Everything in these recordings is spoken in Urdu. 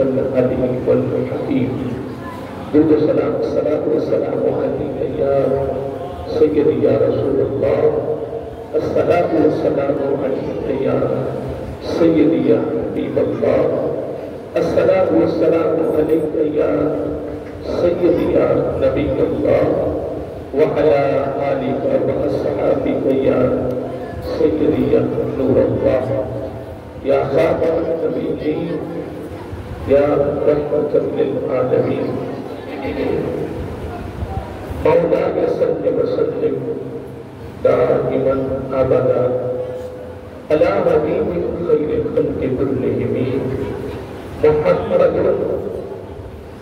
العليم الحكيم جل السلام الصلاة والسلام عليك يا سيدي يا رسول الله الصلاة والسلام عليك يا سيدي يا حبيب الله الصلاة والسلام عليك يا سيدي يا نبي الله وعلى آلك وأصحابك يا سيدي يا نور الله يا خاتم النبيين يا رحمة للعالمين مولاي صل وسلم دائما أبدا على حبيبك خير الخلق كلهم محمد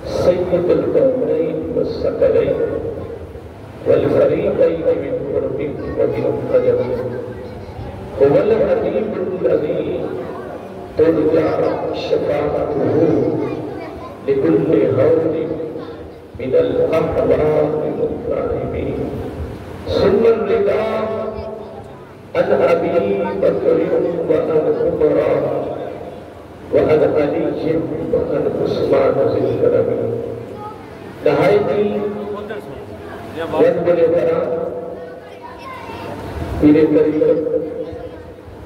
سيد الكونين والثقلين والفريقين من قرب ومن قدم هو الحبيب الذي ترجى شفاعته لكل هول من الأحوال الظالمين ثم الرداء عن أبي بكر وعن عمر وعن علي وعن عثمان ذي الكرم نہایتی بڑے برا پیرے طریقت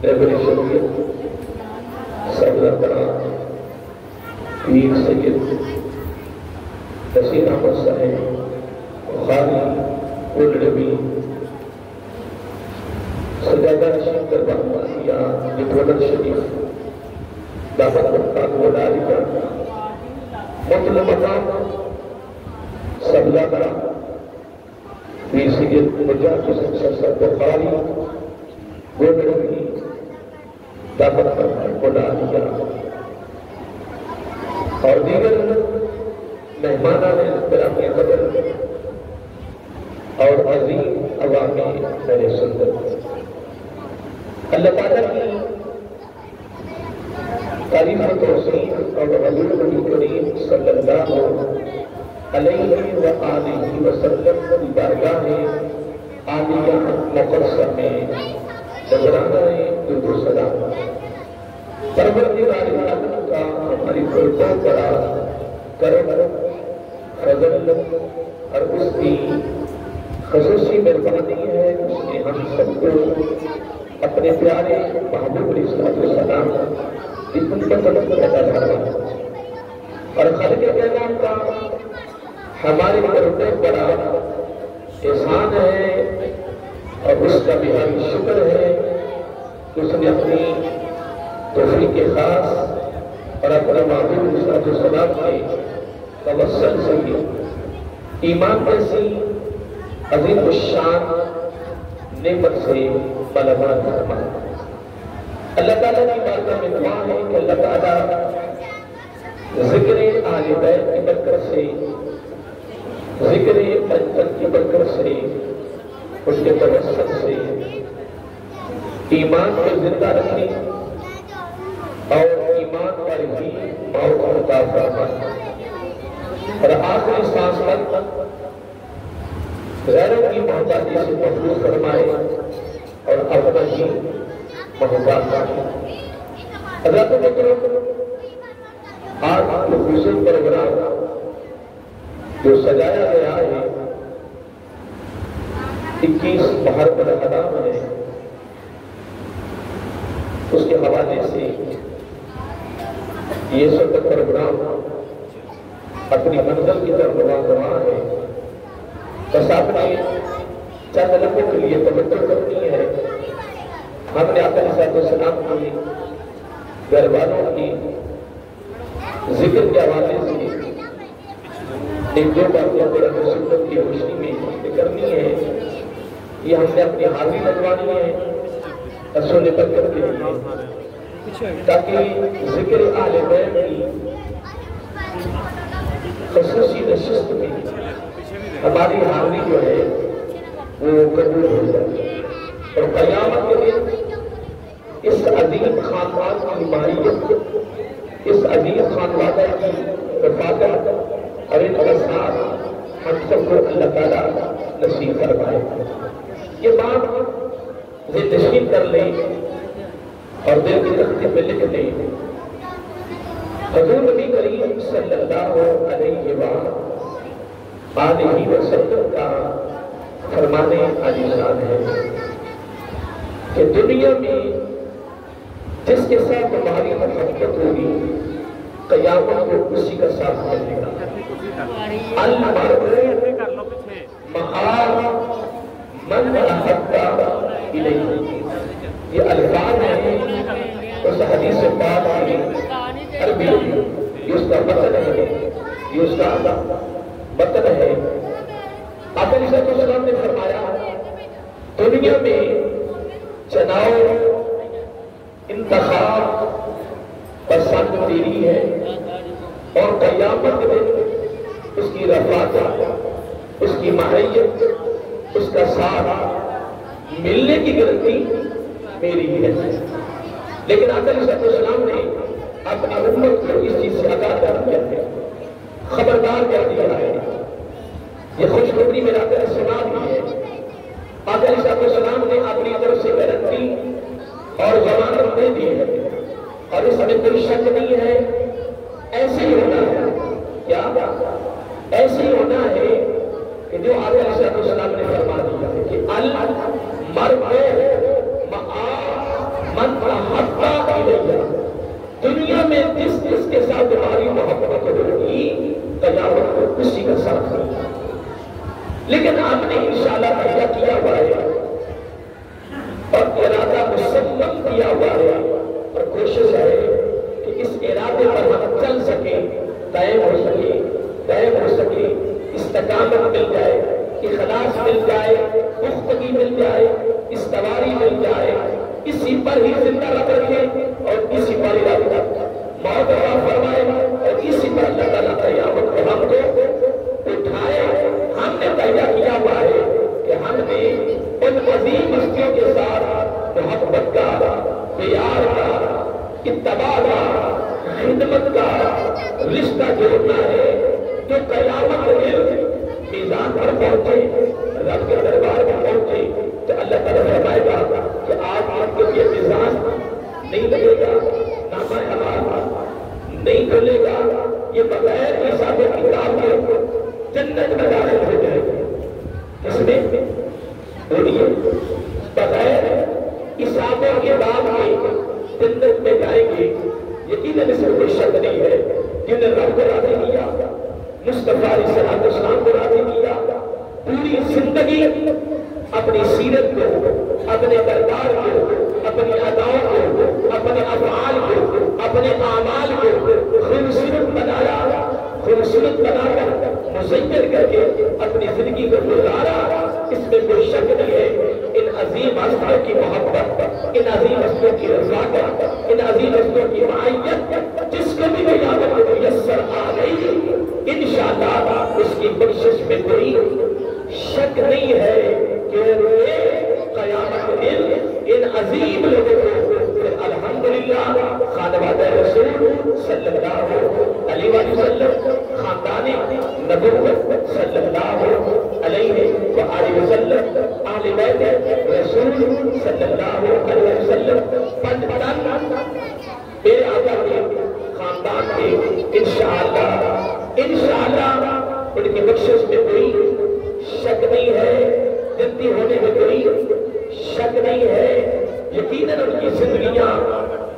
رہبر شریعت صدر برا پیر سید نصیر احمد صاحب بخاری النبی سجادہ رشید دربانیہ نکوڈر شریف دعوت برکات وداری کا مطلب مقام سبلا برا پیر سید مجاہد حسین صاحب بخاری النبی دعوت برکات وداری اور دیگر مہمانان احترامی قدر اور عظیم عوامی خیر سنت اللہ تعالیٰ کی تعریف و توصیف اور حضور نبی کریم صلی اللہ علیہ وآلہ وسلم کی بارگاہ عالیہ مقدسہ میں نذرانہ درود و سلام پروردگار عالم کا ہماری خلقوں پر کرم فضل اور اس کی خصوصی مہربانی ہے اس نے ہم سب کو اپنے پیارے محبوب علیہ السلام کی خدمت میں پیدا فرمایا اور خالق کائنات کا ہمارے اوپر بڑا احسان ہے اور اس کا بھی ہم شکر ہے کہ اس نے اپنی توفیق خاص اور اپنے محبوب علیہ السلام کے توسل سے ایمان جیسی عظیم الشان نعمت سے مالامال فرمایا۔ اللہ تعالیٰ کی بارگاہ میں دعا ہے کہ اللہ تعالیٰ ذکر آل بیت کی برکت سے ذکر پنجتن کی برکت سے اس کے توسل سے ایمان کو زندہ رکھیں اور ایمان پر ہی موت عطا فرمائے اور آخری سانس تک غیروں کی محتاجی سے محفوظ فرمائے اور اپنا ہی محبت کرے۔ حضرت مکرم آج خصوصی پروگرام جو سجایا گیا ہے 21 محرم الحرام ہے اس کے حوالے سے یہ سب پروگرام اپنی منزل کی طرف رواں ہے۔ بس آپ نے چند لمحوں کے لیے توجہ کرنی ہے۔ ہم نے آقا علیہ السلام کی گھر والوں کی ذکر کے حوالے سے ایک دو باتیں قرآن و سنت کی روشنی میں کرنی ہے۔ یہ ہم نے اپنی حاضری لگوانی ہے رسول برکت کے لیے تاکہ ذکر آل بیت کی خصوصی نشست میں ہماری حاضری جو ہے وہ قبول ہو جائے اور قیامت کے دن اس عظیم خاندان کی حمایت اس عظیم خاندان کی رفاقت اور ان کا ساتھ ہم سب کو اللہ تعالیٰ نصیب فرمائے۔ یہ بات ذہن نشین کر لیں اور دل کی تختی پہ لکھ لیں۔ حضور نبی کریم صلی اللہ علیہ وآلہ وسلم کا فرمانے عالیشان ہے کہ دنیا میں جس کے ساتھ تمہاری محبت ہوگی قیامت کو اسی کا ساتھ ملے گا۔ من احب الیہ، یہ الفاظ ہیں اس حدیث پاک کی عربی، یہ اس کا مطلب ہے، یہ اس کا مطلب ہے۔ آقا علیہ السلام نے فرمایا دنیا میں چناؤ انتخاب پسند تیری ہے، اور قیامت میں اس کی رفاقت، اس کی معیت، اس کا ساتھ ملنے کی گارنٹی میری ہے۔ لیکن آقا علیہ السلام نے اپنی امت کو اس چیز سے آگاہ کر دیا ہے، خبردار کر دیا ہے۔ یہ خوشخبری میرا آقا سنا بھی ہے۔ آقا علیہ السلام نے اپنی طرف سے گارنٹی اور ضمانت دے دی ہے، اور اس میں کوئی شک نہیں ہے۔ ایسے ہی ہونا ہے، کیا ایسے ہی ہونا ہے کہ جو آقا علیہ السلام نے فرما دیا ہے کہ المرء مع من احب الیہ، دنیا میں جس کے ساتھ تمہاری محبت ہوگی قیامت کو اسی کا ساتھ ہوگا۔ لیکن آپ نے انشاءاللہ ارادہ کیا ہوا ہے اور ارادہ مسلم کیا ہوا ہے، اور کوشش ہے کہ اس ارادے پر ہم چل سکیں، قائم ہو سکے، استقامت مل جائے، اخلاص مل جائے، پختگی مل جائے، استواری مل جائے، اسی پر ہی زندہ رکھے اور اسی پر ہی موت عطا فرمائے، اور اسی پر اللہ تعالیٰ قیامت کو ہم کو اٹھائے۔ ہم نے طے کیا ہوا ہے کہ ہم نے ان عظیم ہستیوں کے ساتھ محبت کا، پیار کا، اتباع کا، خدمت کا رشتہ جوڑنا ہے، جو قیامت میں میزان پر پہنچے، رب کے دربار پر پہنچے تو اللہ تعالیٰ فرمائے گا کہ آپ کو یہ میزان نہیں لگے گا، نامہ اعمال نہیں کھلے گا، یہ بغیر حساب و کتاب کے جنت میں داخل ہو جائے گا۔ اس میں بولیے بغیر حساب و کتاب کے جنت میں جائیں گے، یقیناً اس میں کوئی شک نہیں ہے۔ جن نے رب کو راضی کیا، مصطفیٰ علیہ السلام کو راضی کیا، پوری زندگی اپنی سیرت کو، اپنے کردار کو، اپنی اداؤں کو، اپنے افعال کو، اپنے اعمال کو خوبصورت بنایا، خوبصورت بنا کر مزین کر کے اپنی زندگی کو گزارا، اس میں کوئی شک نہیں ہے۔ ان عظیم ہستیوں کی محبت، ان عظیم ہستیوں کی رضاکت، ان عظیم ہستیوں کی معیت جس کو بھی قیامت میں میسر آ گئی، انشاءاللہ اس کی بخشش میں کوئی شک نہیں ہے کہ قیامت کے دن ان عظیم لوگوں کو الحمدللہ خانوادہ رسول صلی اللہ علیہ وسلم، خاندان نبوت صلی اللہ علیہ وآلہ وسلم، اہل بیت رسول صلی اللہ علیہ وسلم، پنجتن میرے آقا کے خاندان کے انشاءاللہ ان کی بخشش میں کوئی شک نہیں ہے، جنتی ہونے میں کوئی شک نہیں ہے۔ یقیناً ان کی زندگیاں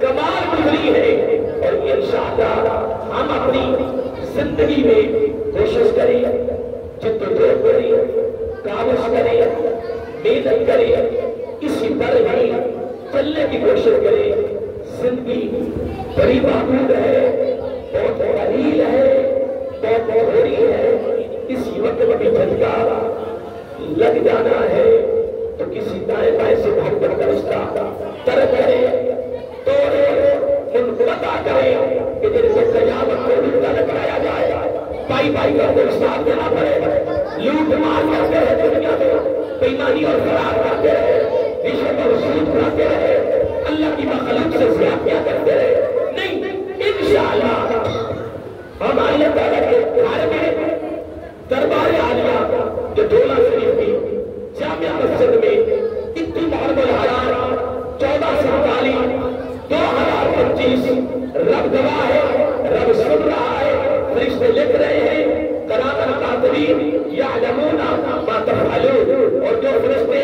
کمال گزری ہے، اور انشاءاللہ ہم اپنی زندگی میں کوشش کریں، جدوجہد کریں، کاوش کریں، محنت کریں، اسی پر ہی چلنے کی کوشش کریں۔ زندگی بڑی محدود ہے، بہت قلیل ہے، بہت تھوڑی ہے، اسی وقت میں بھی جھٹکا لگ جانا ہے تو کسی دائیں بائیں سے محبت کا رشتہ ترک کرے، توڑے، منقطع کرے کہ جن سے قیامت کو رشتہ لگایا جائے، بائی بائی کا کوئی ساتھ دینا پڑے، لوٹ مار کرتے رہے دنیا میں، بےایمانی اور فرار کرتے رہے، رشوت اور سود کھاتے رہے، اللہ کی مخلوق سے زیادتیاں کرتے رہے، نہیں، انشاءاللہ ہم اللہ تعالیٰ کے گھر میں دربار عالیہ جو ڈھولا شریف کی جامعہ مسجد میں اتنی محرم الحرام 1447 2025 رب گواہ ہے، رب سن رہا ہے۔ بھی یعلمون ما تفعلون، اور جو فرشتے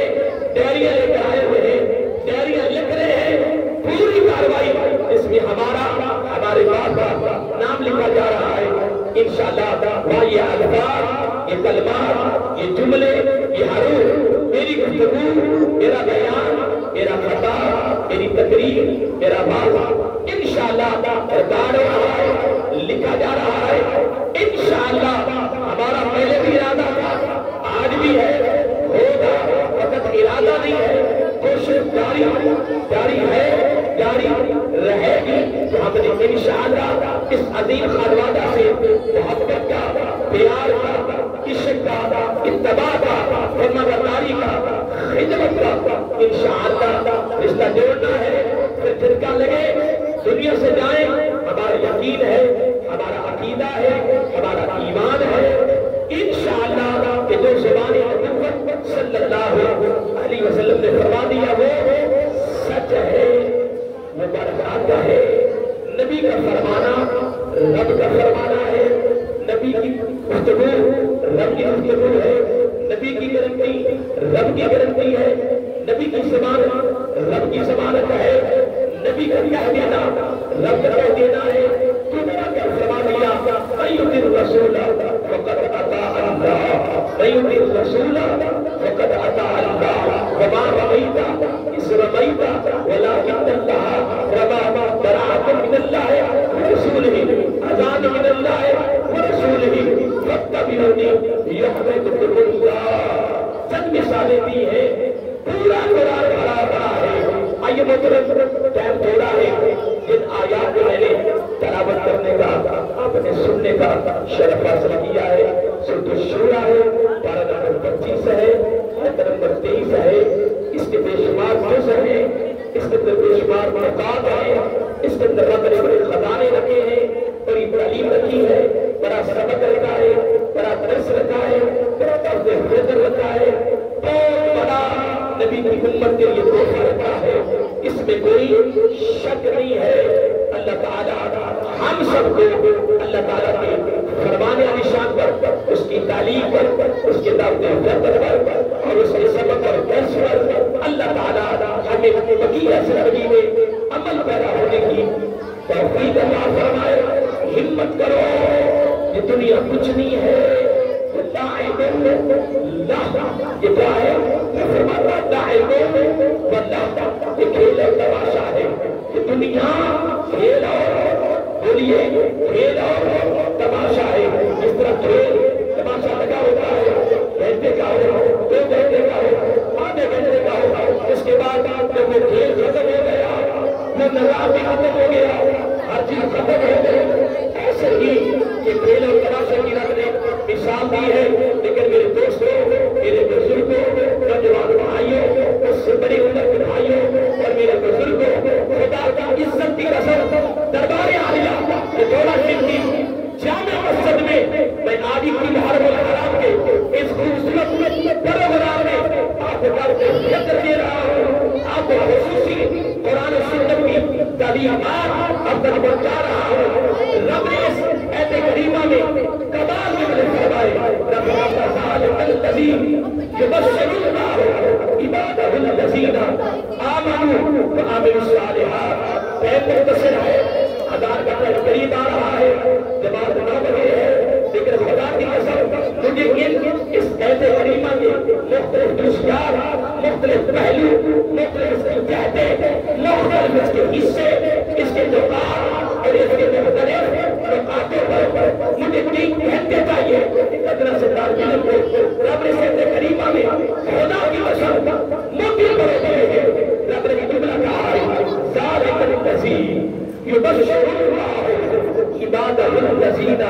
ڈائریاں لے کر آئے ہوئے ہیں، ڈائریاں لکھ رہے ہیں، پوری کاروائی اس میں ہمارے باپ کا نام لکھا جا رہا ہے انشاءاللہ۔ یہ الفاظ، یہ کلمات، یہ جملے، یہ حروف، میری گفتگو، میرا بیان، میرا خطاب، میری تقریر، میرا بات انشاءاللہ ریکارڈ ہو رہا ہے، لکھا جا رہا ہے انشاءاللہ۔ ہمارا پہلے بھی ارادہ تھا، آج بھی ہے، ہوگا، فقط ارادہ نہیں ہے، کوشش جاری ہے، جاری رہے گی کہ ہم نے انشاءاللہ اس عظیم خانوادہ سے محبت کا، پیار کا، عشق کا، اتباع کا، فرمانبرداری کا، خدمت کا انشاءاللہ رشتہ جوڑنا ہے۔ پھر جھٹکا لگے، دنیا سے جائیں، ہمارا یقین ہے، ہمارا عقیدہ ہے، ہمارا ایمان ہے انشاءاللہ کہ جو زبان نبوت صلی اللہ علیہ وسلم نے فرما دیا وہ سچ ہے، وہ برحق ہے۔ نبی کا فرمانا رب کا فرمانا ہے، نبی کی گفتگو رب کی گفتگو ہے، نبی کی گارنٹی رب کی گارنٹی ہے، نبی کی ضمانت رب کی ضمانت ہے، نبی کا کہہ دینا رب کا کہہ دینا ہے۔ تو میرا کیا فرما دیا، من یطع الرسول فقد اطاع اللہ، من یطع الرسول فقد اطاع اللہ، وما رميت إذ رميت ولكن الله رمى، براءة من الله ورسوله، اذان من الله ورسوله، فاتبعوني يحببكم الله۔ چند مثالیں دی ہیں، پورا قرآن بھرا ہے۔ آئیے محترم، ٹائم تھوڑا ہے، جن آیات کو میں نے تلاوت کرنے کا، آپ نے سننے کا شرف حاصل کیا ہے، سورۃ الشورى ہے، پارہ نمبر 25 ہے، آیت نمبر 23 ہے، اس کے بے شمار جز ہیں، اس کے اندر بے شمار مقامات ہیں، اس کے اندر بڑے بڑے خزانے رکھے ہیں، بڑی تعلیم رکھی ہے، بڑا سبق رکھا ہے، بڑا درس رکھا ہے، بڑا طرز فکر رکھا ہے، بہت بڑا نبی کی امت کے لیے تحفہ رکھا ہے، اس میں کوئی شک نہیں ہے۔ اللہ تعالیٰ ہم سب کو اللہ تعالیٰ کے فرمانے علی شان پر، اس کی تعلیم پر، اس کے دعوت فکر پر اور اس کے سبق اور درس پر اللہ تعالیٰ ہمیں بقیہ زندگی میں عمل پیدا ہونے کی توفیق عطا فرمائے۔ ہمت کرو، یہ دنیا کچھ نہیں ہے، یہ کیا ہے؟ یہ کھیل اور تماشا ہے، یہ دنیا کھیل اور بولیے کھیل اور تماشا ہے۔ اس طرح کھیل تماشا لگا ہوتا ہے، گھنٹے کا ہو، 2 گھنٹے کا ہو، آدھے گھنٹے کا ہو، اس کے بعد جب وہ کھیل ختم ہو گیا، وہ نظام بھی ختم ہو گیا، ہر چیز ختم ہو گئی۔ ایسے ہی یہ کھیل اور تماشے کی رب نے مثال دی ہے، لیکن میرے دوستوں، میرے بزرگوں، نوجوان بھائیوں، اس سے بڑی عمر کے بھائیوں اور میرے بزرگوں، خدا کا عزت کی قسم، دربار عالیہ یہ تھوڑا شرکی جامع مسجد میں آج کی محرم الحرام کے اس خوبصورت پروگرام میں آپ کو فکر دے رہا ہوں، آپ کو خصوصی قرآن و سنت کی تعلیمات اب تک پہنچا رہا ہوں۔ رب نے اس ایت کریمہ میں کمال میں فرمائے، رب ذالک الذی یبشر اللہ عبادہ الذین آمنوا وعملوا الصالحات۔ مختصر ہے، اذان کا وقت قریب آ رہا ہے، جماعت 9 بجے ہے، لیکن خدا کی قسم مجھے اس ایت کریمہ کے مختلف جزیات، مختلف پہلو، مختلف اس کے کہتے، مختلف اس کے حصے، اس کے نقاط اور اس کے مختلف نقاطوں پر مجھے 3 گھنٹے چاہیے۔ قدرہ سے تعلیم کو رب نے ایت کریمہ میں خدا کی قسم موٹی بڑے ہیں، رب نے جملہ کہا ہے، ذالک الذی یبشر اللہ عبادہ الذین،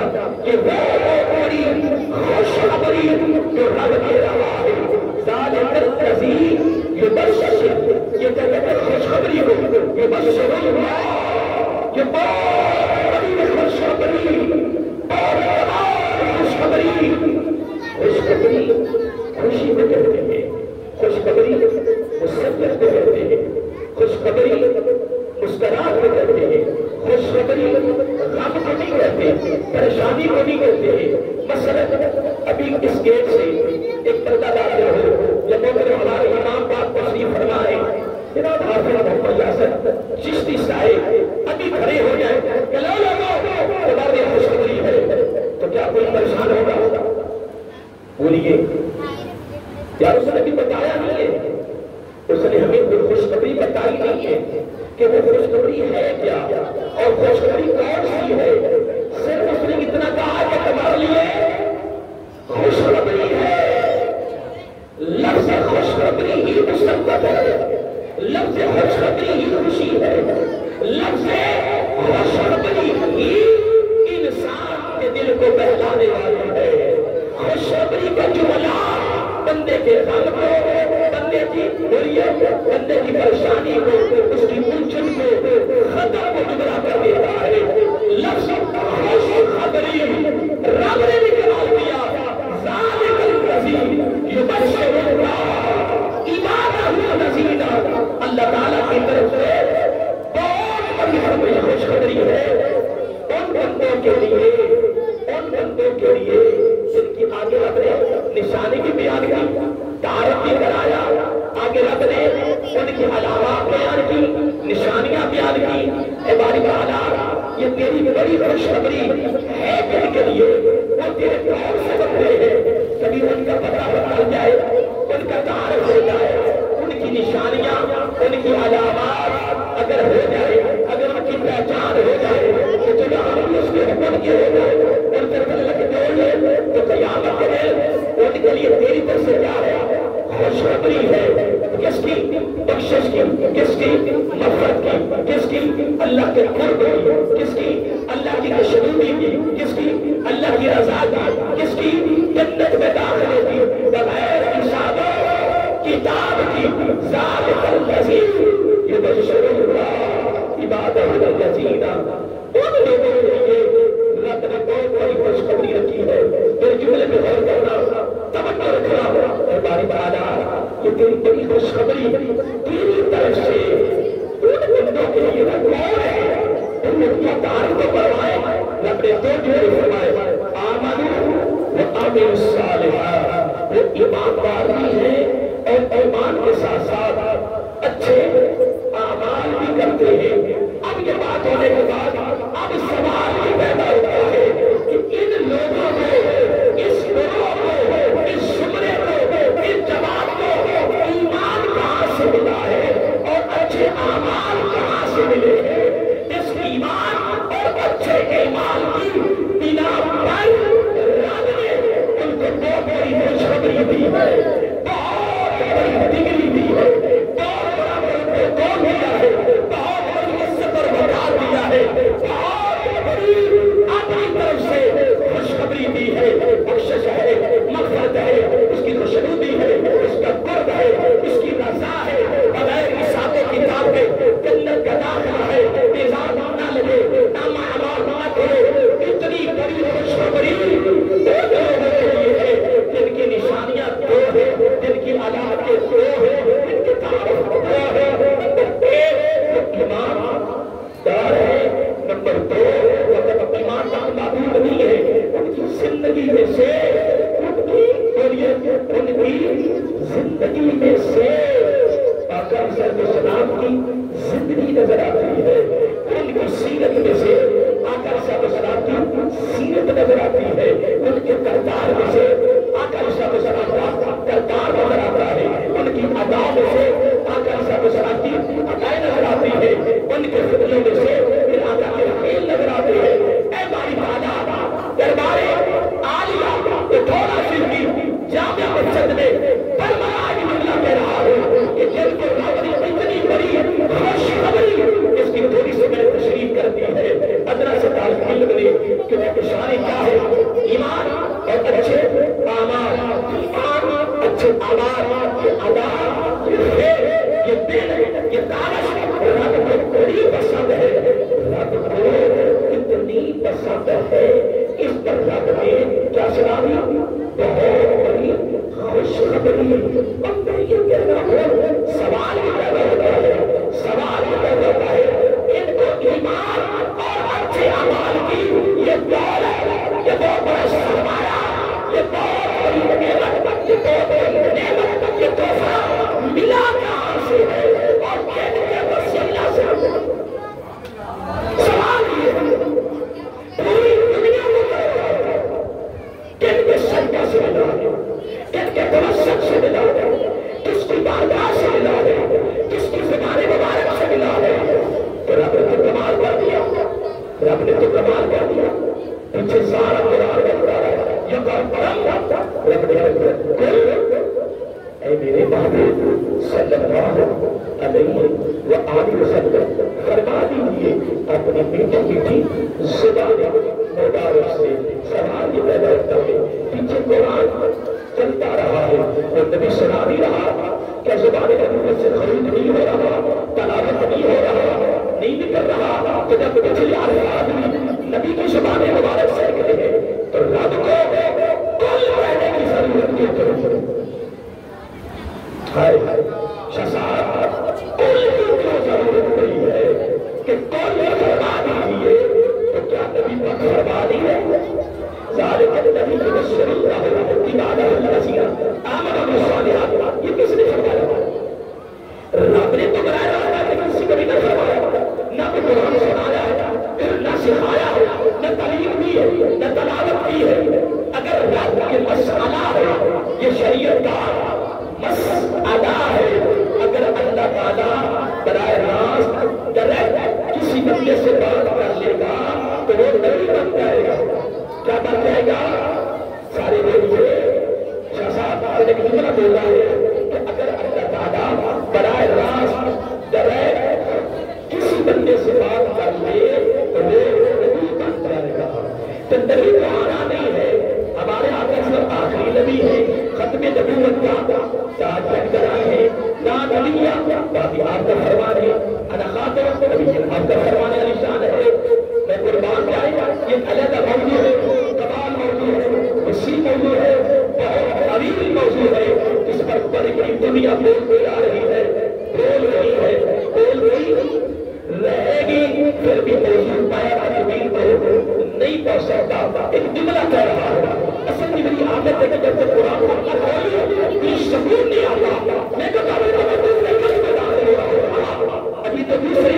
یہ وہ بڑی خوشخبری جو رب دے رہا ہے، ذالک الذی یبشر، یہ کہتے خوشخبری کو یبشر اللہ، یہ بہت بڑی خوشخبری اور خوشخبری، خوشخبری خوشی کو کہتے ہیں، خوشخبری مسرت کو کہتے ہیں، خوشخبری مسکراہٹ کو کہتے ہیں، خوشخبری غم کو نہیں کہتے، پریشانی کو نہیں کہتے ہیں۔ مثلا ابھی بولیے یار اس نے بھی بتایا نہیں ہے، اس نے ہمیں وہ خوشخبری بتائی نہیں ہے کہ وہ خوشخبری ہے کیا اور خوشخبری کون سی ہے. صرف اس نے اتنا کہا کہ تمہارے لیے خوشخبری ہے. لفظ خوشخبری ہی مسبت ہے، لفظ خوشخبری ہی خوشی ہے، لفظ خوشخبری ہی انسان کے دل کو بہلانے والی ہے. خوشخبری کا جملہ بندے کے غم کو، بندے کی بریت، بندے کی پریشانی کو، اس کی الجھن کو، خطر کو جملہ کر دیتا ہے. لفظ خوشخبری رب نے نکال دیا. ذالک الذی یبشر اللہ عبادہ الذین، اللہ تعالیٰ کی طرف سے بہت بڑی خبری خوشخبری ہے ان بندوں کے لیے، ان بندوں کے لیے جن کی آگے رب نے نشانی کی بیان کی، تعارف بھی کرایا. آگے رب نے ان کی علامات بیان کی، نشانیاں بیان کی. اے باری تعالیٰ یہ تیری بڑی خوشخبری ہے جن کے لیے وہ تیرے پیار سے بنتے ہیں. کبھی ان کا پتہ بتا جائے، ان کا تعارف ہو جائے، ان کی نشانیاں، ان کی علامات اگر ہو جائے، اگر ان کی پہچان ہو جائے تو جب اس کے حکم کے ہو جائے ان سے پہلے لگے جوڑ لے تو قیامت کے دن ان کے لیے تیری طرف سے کیا ہے؟ خوشخبری ہے. کس کی؟ بخشش کی. کس کی؟ مغفرت کی. کس کی؟ اللہ کے قرب کی. کس کی؟ اللہ کی خوشنودی کی. کس کی؟ اللہ کی رضا کی. کس کی؟ جنت میں داخلے کی بغیر حساب کتاب کی. ذالک الذی یبشر اللہ عبادہ الذین، ان لوگوں کے لیے رب نے بہت بڑی خوشخبری رکھی ہے. میرے جملے میں غور کرنا، توجہ رکھنا. اے باری تعالیٰ یہ تیری بڑی خوشخبری تیری طرف سے ان بندوں کے لیے کون ہے؟ ان لوگوں کی تعریف تو کروائے. رب نے دو جملے فرمائے، آمنوا وعملوا الصالحات، وہ ایماندار بھی ہیں اور ایمان کے ساتھ ساتھ اچھے اعمال بھی کرتے ہیں. اب یہ بات ہونے کے بعد اب سوال بھی پیدا ہوتا ہے کہ ان لوگوں کو، اس گروہ کو، اس زمرے کو، اس جماعت کو ایمان کہاں سے ملا ہے اور اچھے اعمال کہاں سے ملے ہیں؟ اس ایمان اور اچھے ایمان کی بنا پر رب نے ان کو بہت بڑی خوشخبری دی ہے، بہت بڑی ڈگری دی ہے، بہت بڑا پروٹوکول دیا ہے، بہت بڑی عزت اور وقار دیا ہے، بہت بڑی اپنی طرف سے خوشخبری دی ہے. بخشش ہے، مغفرت ہے، اس کی خوشنودی ہے، اس کا قرب ہے، اس کی رضا ہے، بغیر حساب و کتاب کے جنت کا داخلہ ہے، میزان نہ لگے، نامہ اعمال نہ کرے. اتنی بڑی خوشخبری دو لوگوں کے لیے ہے جن کی نشانیاں دو ہیں، جن کی علامتیں دو ہیں، جن کے تعارف دو ہیں. نمبر ایک ایماندار ہے، نمبر دو مطلب ایماندار معبود نہیں ہے. ان کی زندگی میں سے ان کی زندگی میں سے آقا صلی اللہ علیہ وسلم کی زندگی نظر آتی ہے. ان کی سیرت میں سے آقا صلی اللہ علیہ وسلم کی سیرت نظر آتی ہے. ان کے کردار میں سے آقا صلی اللہ علیہ وسلم کا کردار نظر آتا ہے. ان کی ادا میں سے آقا صلی اللہ علیہ وسلم کی ادائیں نظر آتی ہے. ان کے فضلوں میں سے پھر آقا کے فعل نظر آتے ہیں. اے باری تعالیٰ دربارے عالیہ یہ تھوڑا سی بھی جامع مسجد میں فرمایا جملہ کہہ رہا ہوں کہ جن کو رب نے اتنی بڑی خوشخبری اس کی تھوڑی سی میں تشریف کر دی ہے. ادنا سے طالب علم نے کہ میں پشانی کیا ہے؟ ایمان اور اچھے اعمال. ایمان، اچھے اعمال، یہ ادا، یہ خیر، یہ دل، یہ دانش رب کو بڑی پسند ہے. رب کو اتنی پسند ہے. اس پر رب نے کیا سنائی؟ بہت بڑی خوشخبری. اب میں یہ کہنا ہوں، سوال یہ پیدا ہوتا ہے، سوال یہ پیدا ہوتا ہے ان کو ایمان اور اچھے اعمال کی یہ دولت، یہ بہت بڑا سرمایہ، یہ بہت بڑی نعمت، یہ بہت بڑی نعمت، یہ تحفہ ملا کہاں سے ہے اور کن کے وسیلہ سے؟ سوال یہ ہے پوری دنیا میں کن کے صدقہ سے ملا ہے؟ پیچھے سارا قرآن بنتا ہے یہ اے میرے محبوب صلی اللہ علیہ وآلہ وسلم فرما دیجیے اپنی میٹھی میٹھی زبان مبارک سے سوال یہ پیدا ہوتا ہے پیچھے قرآن چلتا رہا ہے اور نبی سنا بھی رہا کیا زبان نبوت سے خرید نہیں ہو رہا تلاوت نہیں ہو رہا نہیں نکل رہا تو جب پچھلے آدمی نبی کی زبان مبارک سے نکلے ہیں تو رب کو کل رہنے کی ضرورت کی ضرورت شہزاد کل کی کیوں ضرورت نہیں ہے کہ کل فرما دیجیے تو کیا نبی پر فرما دی ہے ذالک الذی یبشر اللہ عبادہ الذین آمنوا بالصالحات یہ کس نے فرمایا رب نے تو بنایا ہے لیکن کسی کو بھی نہ فرمایا نہ تو قرآن سنایا نہ سکھایا نہ تعلیم دی ہے نہ تلاوت کی ہے اگر رب یہ مسئلہ ہے یہ شریعت کا مسئلہ ہے اگر اللہ تعالیٰ براہ راست ڈائریکٹ کسی بندے سے بات کر لے گا تو وہ نبی بن جائے گا کیا بن جائے گا سارے بولیے شہزاد نے جملہ بولا ہے کہ اگر اللہ تعالیٰ براہ راست ڈائریکٹ کسی بندے سے بات کر لے تو وہ نبی بن جائے گا تو نبی کو آنا نہیں ہے ہمارے آقا صرف آخری نبی ہے ختم نبوت کا تاج لگ کرائے ہیں نا نبیہ باقی آپ کا فرمان ہے انا خاتم نبی آپ کا فرمان علی شان ہے میں قربان جائے یہ علیحدہ موضوع ہے کمال موضوع ہے وسیع موضوع ہے بہت طویل موضوع ہے جس پر پوری دنیا بول آ رہی ہے بول رہی ہے بول رہی رہے گی پھر بھی موضوع پایا زمین کو نہیں پہنچ سکتا ایک جملہ کہہ رہا ہے اصل کی میری عادت ہے کہ جب تک قرآن کو نہ کھولوں سکون نہیں آتا میں کہتا ابھی تو دوسرے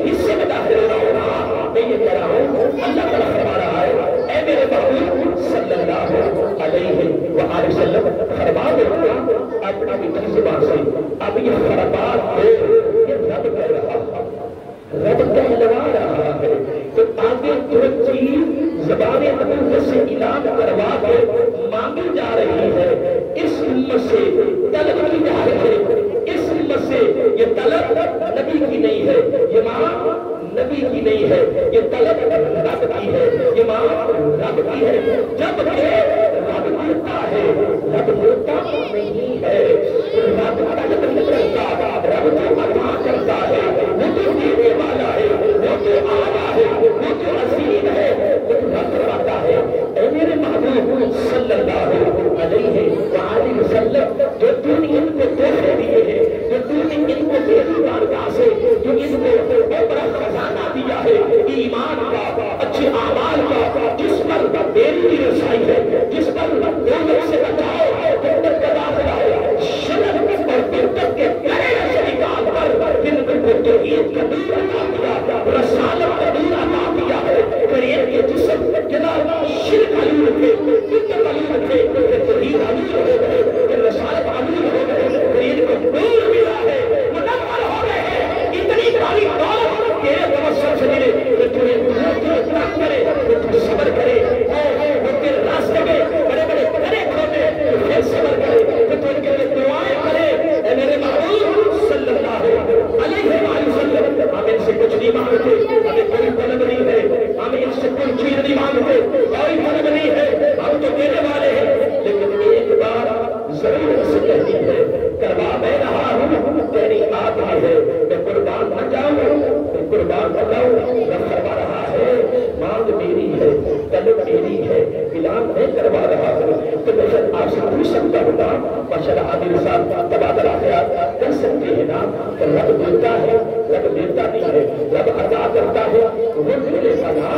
حصے میں داخل ہو رہا ہوں میں یہ کہہ رہا ہوں اللہ تعالیٰ فرما رہا ہے اے میرے محبوب صلی اللہ علیہ وآلہ وسلم فرما دو اپنا میٹھی زبان سے اب یہ فرما دو یہ رب کہہ رہا رب کہلوا رہا ہے تو آگے جو چیز زبان نبوت سے اعلان کروا کے مانگی جا رہی ہے اس امت سے طلب کی جا رہی ہے اس امت سے یہ طلب نبی کی نہیں ہے یہ ماں نبی کی نہیں ہے یہ طلب رب کی ہے یہ ماں رب کی ہے جب کہ رب دیتا ہے رب دیتا نہیں ہے رب طلب نہیں کرتا رب تو عطا کرتا ہے وہ تو دینے والا ہے وہ تو آلہ ہے وہ تو عظیم ہے وہ رب کرتا ہے اے میرے محبوب صلی اللہ علیہ وآلہ وسلم جو تو نے ان کو تحفے دیے ہیں جو تو نے ان کو تیری بارگاہ سے جو ان کو بڑا خزانہ دیا ہے ایمان کا اچھے اعمال کا جس پر میری بھی رسائی ہے جس پر دولت سے بچاؤ جنت کا داخلہ ہے شرف اور برکت کے گہرے سے نکال کر جن کو توحید کا نور عطا کیا رسالت کا نور عطا کیا ہے کریم کے جسم جناب شرک علی رکھے بدعت علی رکھے توحید علی ہو گئے رسالت علی ہو گئے کریم کو نور ملا ہے منور ہو گئے ہیں اتنی بڑی دولت تیرے توسل سے ملے کہ تمہیں اطلاق کرے تو صبر کرے وہ تیرے راستے میں بڑے بڑے کرے کھوٹے پھر صبر کرے تو ان کے لیے دعائیں کرے اے میرے محبوب صلی اللہ علیہ وسلم ہم ان سے کچھ نہیں مانگتے ہمیں کوئی طلب نہیں ہے ہم ان سے کوئی چیز نہیں مانگتے کوئی طلب نہیں ہے ہم تو دینے والے ہیں لیکن ایک بار ضرور سے کہتی ہے کروا میں رہا ہوں تیری آگ ہے میں قربان نہ جاؤں میں قربان نہ جاؤں رب کروا رہا ہے مانگ میری ہے طلب میری ہے اعلان میں کروا رہا ہوں تو میں آپ سے پوچھ سکتا ہوں نا ماشاءاللہ عادل صاحب تبادلہ خیال کر سکتے ہیں نا کہ رب دیتا ہے رب دیتا نہیں ہے رب عطا کرتا ہے وہ ملے گا نا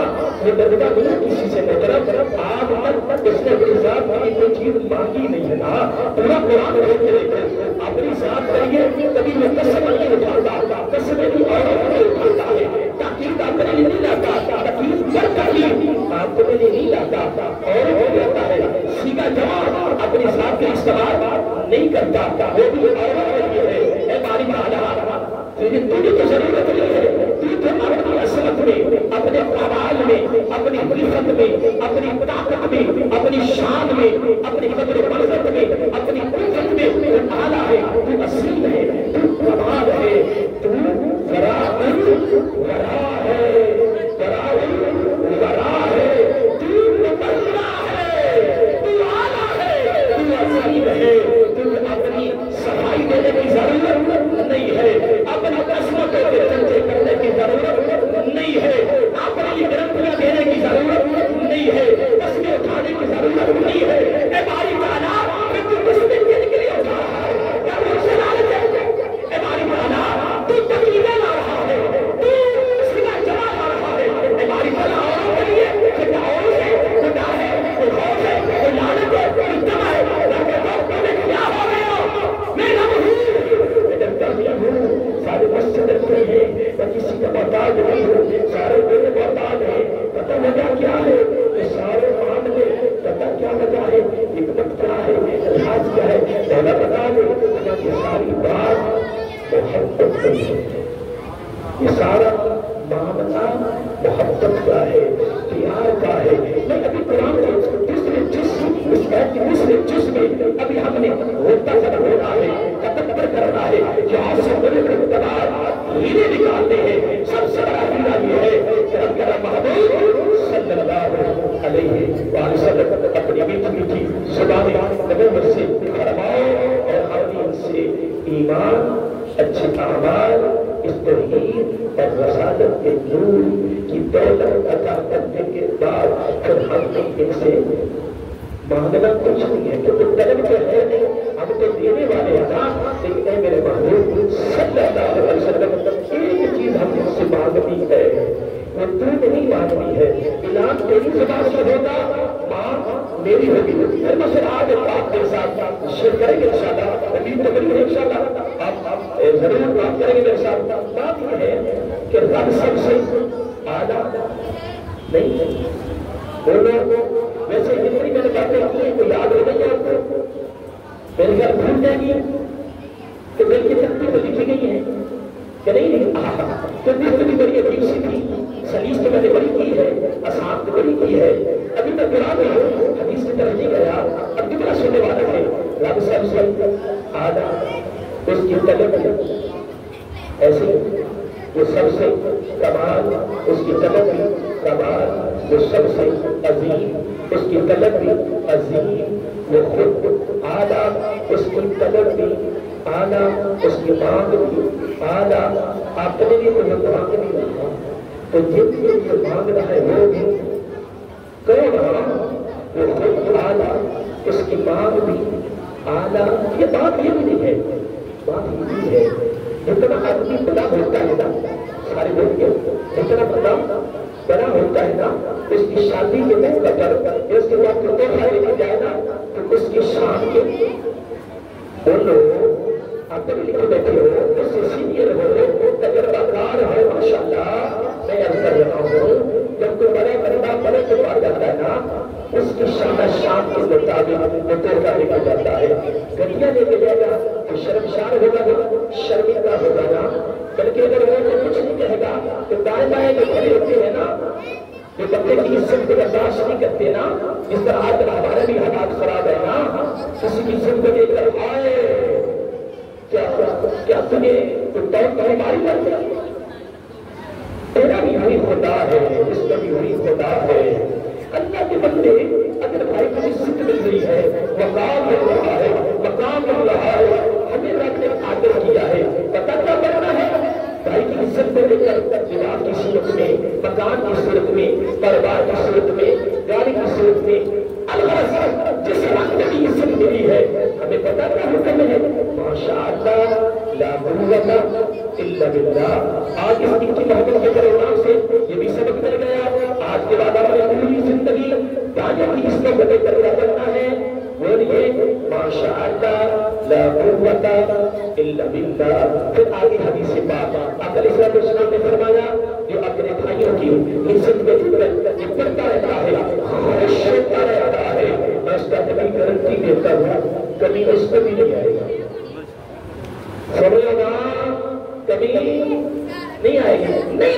وہ درجہ ملا کسی سے مطلب آج تک اس نے اپنی ذات کی کوئی چیز مانگی نہیں ہے نا پورا قرآن ہوتے رہتے اپنی ذات کریے کبھی وہ قسم نہیں اٹھاتا قسم نہیں اٹھاتا ہے تاکید آپ نے نہیں لاتا تاکید کر تاکید آپ کو نہیں لاتا اور ہو جاتا ہے سیدھا جواب اپنی ذات کے استعمال نہیں کرتا وہ بھی عورت ہے اے باری تعالیٰ تجھے تو ضرورت نہیں ہے تو تو اپنی عصمت میں، اپنے کمال میں، اپنی حکمت میں، اپنی طاقت میں، اپنی شان میں، اپنی قدر و عزت میں، اپنی قوت میں تو اعلیٰ ہے، تو اصیل ہے، تو کمال ہے، تو ورا ہے، ورا ہے، تو مبرہ ہے، تو اعلیٰ ہے، تو اصیل ہے، تو اپنی صفائی دینے کی ضرورت نہیں ہے، اپنی قسمتوں کے چرچے کرنے کی ضرورت نہیں ہے، اپنی گرنتیاں دینے کی ضرورت نہیں ہے، تسبیح اٹھانے کی ضرورت نہیں ہے۔ اے باری تعالیٰ پھر تو تسبیح کن کے لیے اٹھا رہا ہے؟ کیا وہ سے لالچ ہے؟ اے باری تعالیٰ تو تکلیفیں لا رہا ہے، تو سلا جمع لا رہا ہے، اے باری تعالیٰ اوروں کے لیے کہ اور ہے، خدا ہے، کوئی خوف ہے، کوئی لالچ ہے، کوئی دم ہے، میں کیا ہو گئے ہو؟ میں رب ہوں، میں ڈرتا ہوں، سارے بس سے ڈرتے ہیں، میں کسی کا محتاج نہیں ہوں، سارے میرے محتاج ہیں، پتہ وجہ کیا ہے؟ یہ سارے معاملے پتہ کیا وجہ ہے؟ حکمت کیا ہے؟ راز کیا ہے؟ پہلا بتا دے، یہ ساری بات محبت کی ہے، یہ سارا معاملہ محبت کا ہے، پیار کا ہے۔ میں ابھی قرآن کے دوسرے جس میں ابھی ہم نے ہوتا سب ہو رہا ہے، تدبر کر رہا ہے، یہاں سے بڑے بڑے تبار ہیرے نکالتے ہیں، سب سے بڑا ہیرا یہ ہے کہ رب کا محبوب صلی اللہ علیہ وآلہ وسلم اپنی میٹھی زبان نبوت سے فرماؤ اور حدیث سے ایمان، اچھے اعمال، اس توحید اور رسالت کے نور کی دولت عطا کرنے کے بعد پھر ہم نے ان سے مانگنا کچھ نہیں ہے، کیونکہ طلب تو ہے نہیں، ہم تو دینے والے ہیں نا، لیکن اے میرے محبوب صلی اللہ علیہ وسلم ایک چیز ہم ان سے مانگنی ہے، وہ تو نہیں مانگنی ہے، اعلان تیری زبان سے ہوگا، ماں میری ہوگی، پھر مسئلہ آج آپ کے ساتھ شیئر کریں گے انشاءاللہ، امید تو بڑی ہے انشاءاللہ، آپ ضرور بات کریں گے میرے ساتھ۔ بات یہ ہے کہ رب سب سے اعلیٰ نہیں ہے، بولو ویسے جتنی میں نے باتیں کی ہیں وہ یاد ہو گئی آپ کو، میرے گھر بھول جائیں گی کہ دل کی تختی میں لکھی گئی ہیں کہ نہیں؟ تو بھی بڑی عجیب سی تھی، سلیس تو میں نے بڑی کی ہے، آسان تو بڑی کی ہے، ابھی میں قرآن میں ہوں، حدیث کی طرف نہیں گیا، اب کتنا سننے والا ہے، رب سب سے اعلیٰ، اس کی طلب ہے ایسے، وہ سب سے کمال، اس کی طلب بھی کمال، وہ سب سے عظیم، اس کی طلب بھی عظیم، وہ خود اعلیٰ، اس کی طلب بھی اعلیٰ، اس کی مانگ بھی اعلیٰ، اپنے لیے تو یہ مانگ نہیں رہا، تو جن کے لیے مانگ رہا ہے وہ بھی کون رہا، وہ خود اعلیٰ، اس کی مانگ بھی اعلیٰ۔ یہ بات یہ بھی نہیں ہے، بات یہ بھی ہے جتنا آدمی بڑا ہوتا ہے نا، سارے لوگ جتنا بڑا ہوتا ہے نا، اس کی شادی کے موقع پر اس کے بعد جو تحفہ لے کے جائے نا تو اس کی شان کے بولو، آپ کبھی لکھے بیٹھے ہو، اس سے سینئر ہو، تجربہ کار ہے، ماشاءاللہ میں عرض کر رہا ہوں، جب کوئی بڑے کے پاس جاتا ہے نا، اس کی شان کے مطابق وہ تحفہ لے کے جاتا ہے، گھڑیاں لے کے جائے گا تو شرمشار ہوگا نا، شرمندہ ہوگا نا، بلکہ اگر وہ کچھ نہیں کہے گا تو دائیں بائیں جو کھڑے ہوتے ہیں نا، جو بندے کی عزت کو برداشت نہیں کرتے نا، جس طرح آج ہمارے بھی حالات خراب ہے نا، کسی کی عزت کو دیکھ کر آئے کیا تمہیں تو ٹائم کا ہماری لگتا ہے، تیرا بھی ہوئی خدا ہے، اس کا بھی ہوئی خدا ہے۔ اللہ کے بندے اگر بھائی کو عزت مل رہی ہے، مقام مل رہا ہے، مقام مل رہا ہے، ہمیں رب نے آدر کیا ہے، پتہ کیا کرنا ہے؟ بھائی کی عزت کو لے کر جناب کی صورت میں، مکان کی صورت میں، کاروبار کی صورت میں، گاڑی کی صورت میں، الغرض جس وقت کی عزت ملی ہے، ہمیں پتہ کیا حکم ہے؟ ماشاءاللہ لا قوت الا باللہ۔ آج اس دن کی محبت کے پروگرام سے یہ بھی سبق مل گیا، آج کے بعد ہماری پوری زندگی دانیوں کی اس کو بدے کر کرنا ہے، بولیے ماشاءاللہ لا قوت الا باللہ۔ پھر آگے حدیث پاک آقا علیہ السلام نے فرمایا جو اپنے بھائیوں کی عزت میں پڑتا رہتا ہے، خوش ہوتا رہتا ہے، میں اس کا کبھی گارنٹی دیتا ہوں کبھی اس کو بھی نہیں آئے گا، سمجھے گا، کبھی نہیں آئے گا، نہیں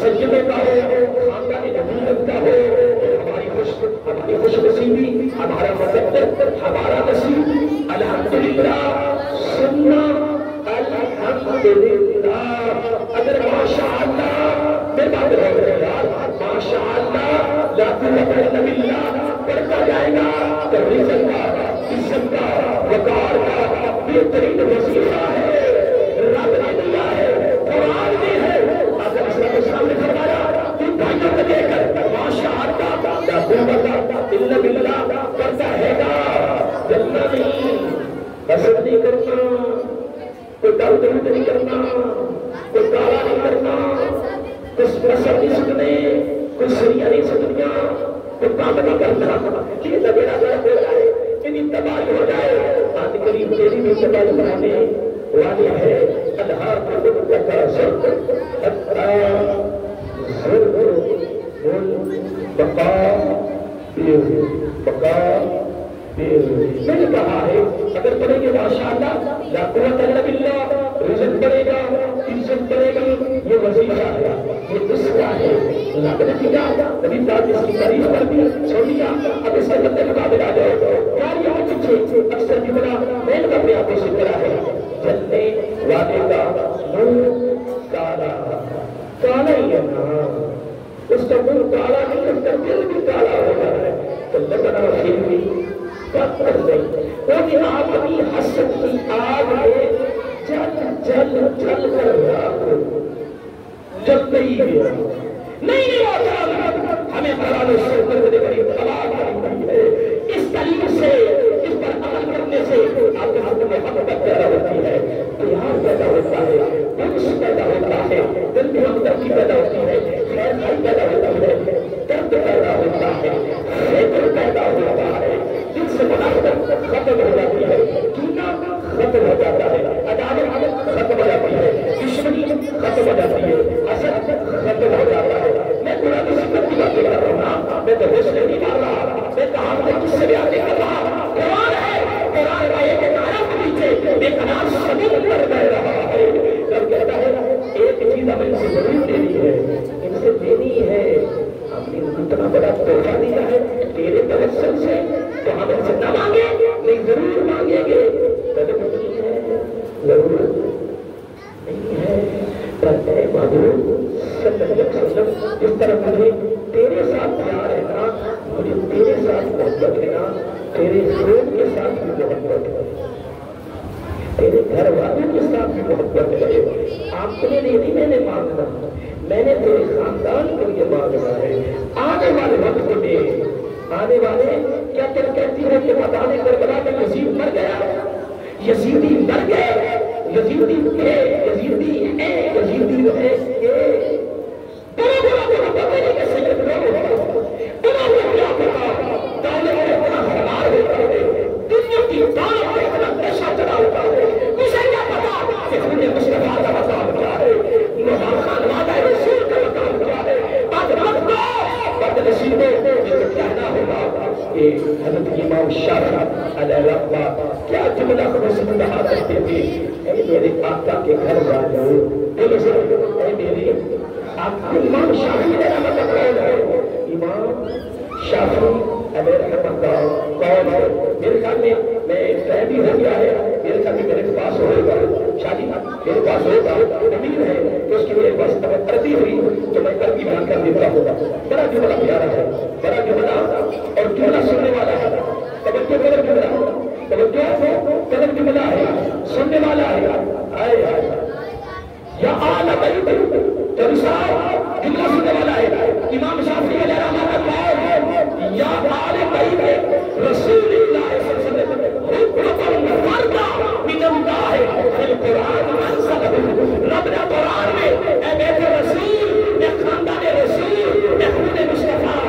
سجدے کا ہو، خاندان نبوت کا ہو، ہماری خوش نصیبی، ہمارا مقدر، ہمارا نصیب الحمدللہ سننا الحمدللہ۔ اگر ماشاءاللہ میں بات رہ رہے یار، ماشاءاللہ لا قوت الا باللہ پڑھتا جائے گا تو رزق کا، عزت کا، وقار کا بہترین وسیلہ ہے، رب نے دیا ہے، قرآن میں ہے۔ اگر اسلام اسلام نے فرمایا ان بھائیوں کو دے کر ماشاءاللہ لا قوت الا باللہ پڑھتا ہے گا، جلنا نہیں، حسد نہیں کرنا، کوئی درد نہیں کرنا، کوئی کالا نہیں کرنا، کوئی نسل نہیں سکنے، کوئی سریہ نہیں سکنیا، کوئی کام نہیں کرنا، یہ لگیرہ ذرا ہو جائے، انہیں تباہی ہو جائے۔ آج قریب تیری بھی تباہی بنانے والے ہے، اللہ کو تکاثر حتی زر بقا میں نے کہا ہے اگر پڑھیں گے ماشاءاللہ لا قوت الا باللہ، رزق بڑھے گا، عزت بڑھے گی، یہ وظیفہ ہے، یہ دستا ہے۔ اللہ کا نتیجہ نبی پاک اس کی تعریف کر دی، چھوڑ دیا، اب اس کے مقابل آ جاؤ۔ یار یہ پیچھے اکثر جملہ میں نے اپنے آپ سے کرا ہے، جلنے والے کا منہ کالا، کالا ہی ہے نا، اس کا منہ کالا نہیں، اس کا دل بھی کالا ہوگا ہے، تو لگنا پھر بھی پتھر نہیں، وہ اپنی حسد کی آگ میں جل کر راک جلتے ہی گیا۔ نہیں ہوتا ہمیں قرآن و سنت سے بڑی طلاق ملی ہے، اس دلیل سے، اس پر عمل کرنے سے آپ کے ہاتھ میں محبت پیدا ہوتی ہے، پیار پیدا ہوتا ہے، انس پیدا ہوتا ہے، دل میں ہمدردی پیدا ہوتی ہے، خیر خائی پیدا ہوتی ہے، درد پیدا ہوتا ہے، فکر پیدا ہوتا ہے، دل سے منافقت ختم ہو جاتی ہے، کینہ ختم ہو جاتا ہے، عداوت ختم ہو جاتی ہے، دشمنی ختم ہو جاتی ہے، حسد ختم ہو جاتا ہے۔ میں قرآن و سنت کی باتیں کر رہا ہوں، میں تو حوصلے نہیں مار رہا، میں کہاں میں کس سے بیان کر رہا، قرآن ہے، قرآن آئے کے نعرہ کے نیچے بے قرار سبب پر بہ رہا ہے۔ رب کہتا ہے ایک چیز ہمیں ان سے ضرور دینی ہے، ان سے دینی ہے، ہم نے اتنا بڑا تحفہ دیا ہے تیرے توسل سے، تو ہم ان سے نہ مانگیں، نہیں ضرور مانگیں گے، طلب نہیں ہے، ضرورت نہیں ہے، پر اے محبوب صلی اللہ علیہ وسلم جس طرح مجھے تیرے ساتھ پیار ہے نا، مجھے تیرے ساتھ محبت ہے نا، تیرے زوج کے ساتھ بھی محبت ہے، تیرے گھر والوں کے ساتھ بھی محبت ہے، اپنے لیے نہیں میں نے مانگنا، میں نے تیرے خاندان کے لیے مانگنا ہے۔ آنے والے وقت میں آنے والے کیا تم کہتی ہو کہ مدائن کربلا میں یزید مر گیا، یزیدی مر گئے، یزیدی ہے، یزیدی ہے، یزیدی ہے، بڑا بڑا بڑا بڑا کہ سید لوگ بڑا کیا پتا دولت میں اتنا ہرار ہوتا ہے، دنیا کی دولت میں اتنا نشہ چڑھا ہوتا ہے، مجھے کیا پتا کہ ہم نے مصطفیٰ کا مقام کیا ہے، نوحان خان وعدہ رسول کا مقام کیا ہے، آج وقت کو بد نصیبوں میں کہنا ہوگا کہ حضرت امام شافعی علیہ رحمہ کیا جملہ خود کہا کرتے تھے، اے میرے آقا کے گھر والوں، اے میرے آقا امام شافعی علیہ رحمہ کا قول ہے، امام شافعی علیہ رحمہ کا قول ہے، میرے خیال میں طے بھی ہو گیا ہے، میرے خیال میں میرے پاس ہوگا شادی میرے پاس ہوگا، امید ہے کہ اس کی میرے پاس عربی ہوئی تو میں عربی بیان کر دیتا ہوگا۔ بڑا جملہ پیارا ہے، بڑا جملہ اور جملہ سننے والا ہے، توجہ کرو جملہ، توجہ کرو جملہ ہے، سننے والا ہے، آئے آئے یا آل بیت ترسال جملہ سننے والا ہے، امام شافعی علیہ رحمہ کا قول ہے یا آل بیت رسول اللہ صلی اللہ علیہ وسلم حکم فردا من اللہ فی القرآن انزلہ، رب نے قرآن میں اے بیت رسول، اے خاندان رسول، اے خون مصطفیٰ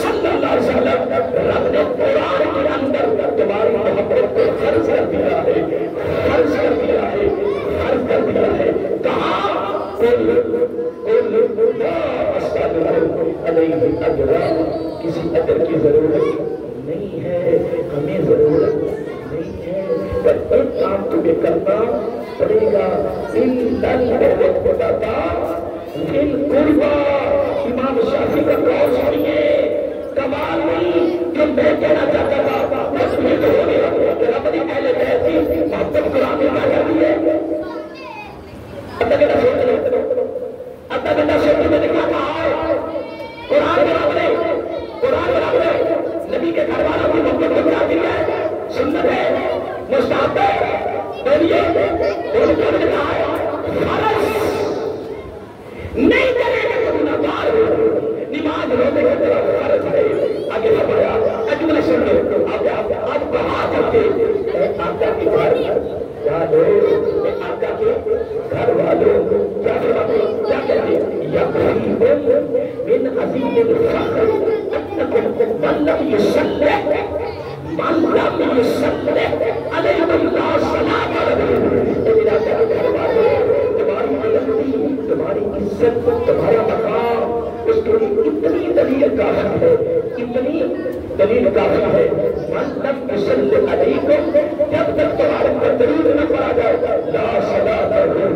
صلی اللہ علیہ وسلم، رب نے قرآن کے اندر تمہاری محبت کو فرض کر دیا ہے، فرض کر دیا ہے، فرض کر دیا ہے۔ کہاں کسی اجر کی ضرورت نہیں ہے، ہمیں ضرورت نہیں ہے، پر ایک کام تمہیں کرنا پڑے گا، القربى امام شافعی کا قول سنیے، کمال نہیں کہ میں کہنا چاہتا تھا بس میں تو ہونے لگا کہ رب نے اہل بیت کی محبت قرآن میں کہا جاتی ہے۔ ادھا گھنٹہ سوچ لو، ادھا گھنٹہ سوچ میں نے کیا کہا ہے؟ قرآن برابر ہے، قرآن برابر ہے، نبی کے گھر والوں کی محبت کو جاتی ہے، سنت ہے، مستحب ہے، بولیے دونوں نے کہا ہے فرض نہیں کرے گا تو گناہگار ہو، نماز روزے کا تیرا فرض ہے۔ آگے فرمایا اجمل سن لو، آپ کہا کرتے آقا کے گھر والوں، آقا کے گھر والوں کیا فرماتے، کیا کہتے ہیں؟ یا قریب من عظیم الفخر انکم من لم یصلح علیہ اللہ صلاۃ میرا گھر والوں، تمہاری بلندی، تمہاری عزت، تمہارا مقام، اس کے لیے اتنی دلیل کافی ہے، اتنی دلیل کافی ہے۔ من لم یصلی علیکم، جب تک تمہارے پر درود نہ پڑا جائے لا صلاۃ لہ،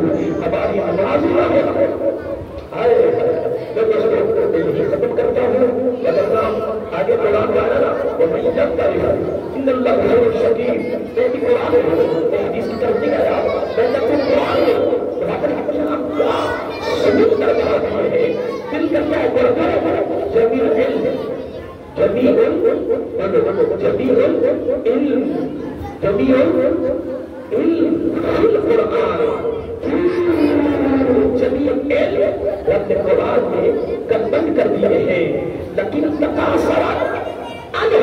ہماری نماز نہ ہو۔ میں دوستوں یہی ختم کرتا ہوں، ورنہ آگے قرآن جانا نا وہ میں جب تعریف ان اللہ غفور شکیم، میں بھی قرآن ہوں، میں حدیث کی طرف نہیں آیا، میں لکھوں قرآن ہوں، برابر حکم کیا سبوت کر کے آتی ہے، دل کرتا ہے قرآن جمیع علم، جمیع علم، جمیع علم فی القرآن، جمیع علم رب نے قرآن میں کنبند کر دیے ہیں، لیکن تقاصرت عنہ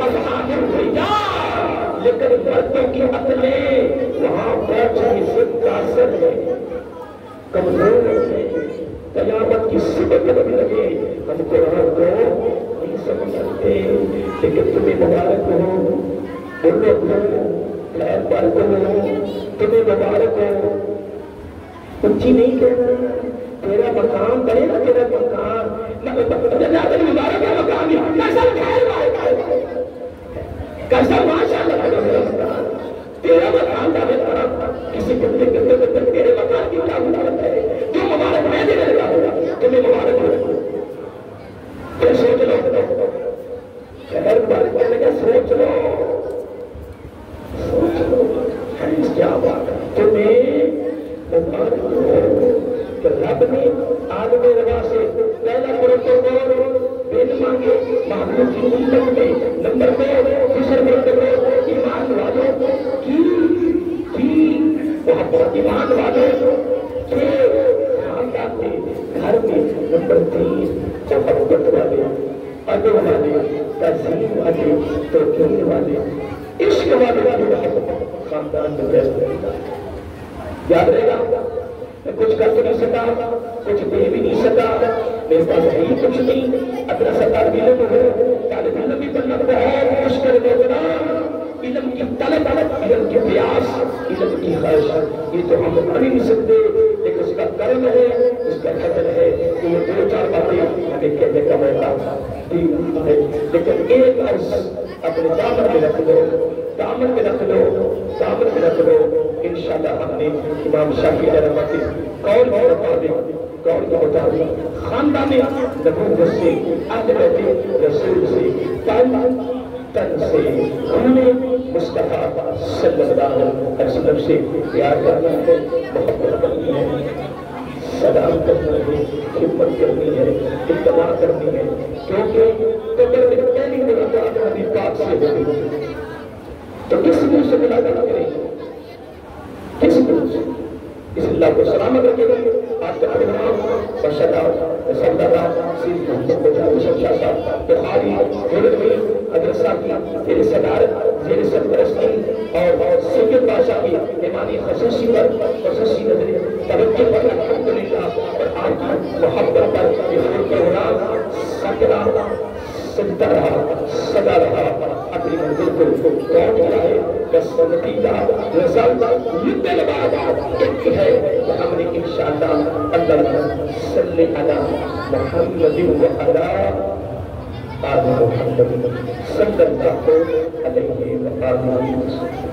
اذہان الرجال، لیکن مردوں کی عقلیں وہاں پہنچنے سے قاصر ہے، کمزور ہے، قیامت کی صبح لگنے لگے، ہم قرآن کو نہیں سمجھ سکتے، لیکن تمہیں مبارک ہو، بلند ہو، خیر بارک ہو، تمہیں مبارک ہو، اونچی نہیں کہنا، تیرا مقام بڑھے گا، تیرا مقام مبارک ہے، مقام کیسا خیر بارک ہے، کیسا ماشاءاللہ تیرا مقام، تیرا مقام دعوے طرف کسی گندے گندے گندے تیرے مقام کی کیا مبارک ہے، جو مبارک میں دینے لگا ہوگا تمہیں مبارک ہو۔ پھر سوچ لو، خیر بارک کرنے کا سوچ لو، سوچ لو کیا بات ہے، تمہیں مبارک ہو کہ رب نے عالم روا سے پہلا پروٹوکول بین مانگے محمود کی امت میں، نمبر 2 دوسرے پروٹوکول ایمان والوں کی محبت، ایمان والوں کے خاندان میں، گھر میں، نمبر 3 محبت والے، ادب والے، تہذیب والے، توقیر والے، عشق والے کی محبت خاندان میں پیدا ہوگا۔ یاد رہے گا، میں کچھ کر تو نہیں سکا، کچھ دے بھی نہیں سکا، میرے پاس ہے ہی کچھ نہیں، اپنا طالب علم ہو، طالب علم بھی بننا بہت مشکل ہوگا، علم کی طلب، علم کی پیاس، علم کی خواہش، یہ تو ہم بنا نہیں سکتے، لیکن اس کا کرم ہے، اس کا قدر ہے کہ یہ 2-4 باتیں ہمیں کہنے کا موقع دی ہے، لیکن ایک عرض اپنے دامن میں رکھ لو، دامن میں رکھ لو، دامن میں رکھ لو، انشاءاللہ ہم نے امام شافعی رحمۃ قول کے مطابق، قول کے مطابق خاندان نبوت سے، اہل بیت رسول سے، تن سے ہم نے مصطفیٰ صلی اللہ علیہ وسلم سے پیار کرنا ہے، محبت کرنی ہے، سلام کرنا ہے، خدمت کرنی ہے، اتباع کرنی ہے، کیونکہ قبر میں پہلی ملاقات نبی پاک سے ہوگی تو کس منہ سے ملاقات کریں گے، کس منہ سے؟ اس اللہ کو سلامت رکھے گا۔ آج کا پروگرام بشرا سردار سید محمد بجا شاہ صاحب بخاری میں حضرت صاحب کی زیر صدارت، زیر سرپرستی اور سید بادشاہ کی ایمانی خصوصی پر خصوصی نظر توجہ پر الحمدللہ، اور آپ کی محبت پر یہ پروگرام سجدہ رہا، سدا رہا، اپنی منزل کو پہنچ جائے، بس نتیجہ رزلٹ مدے بعد ایک ہے کہ ہم نے انشاءاللہ اللہ صلی علی محمد و علی آل محمد صلی اللہ علیہ وسلم۔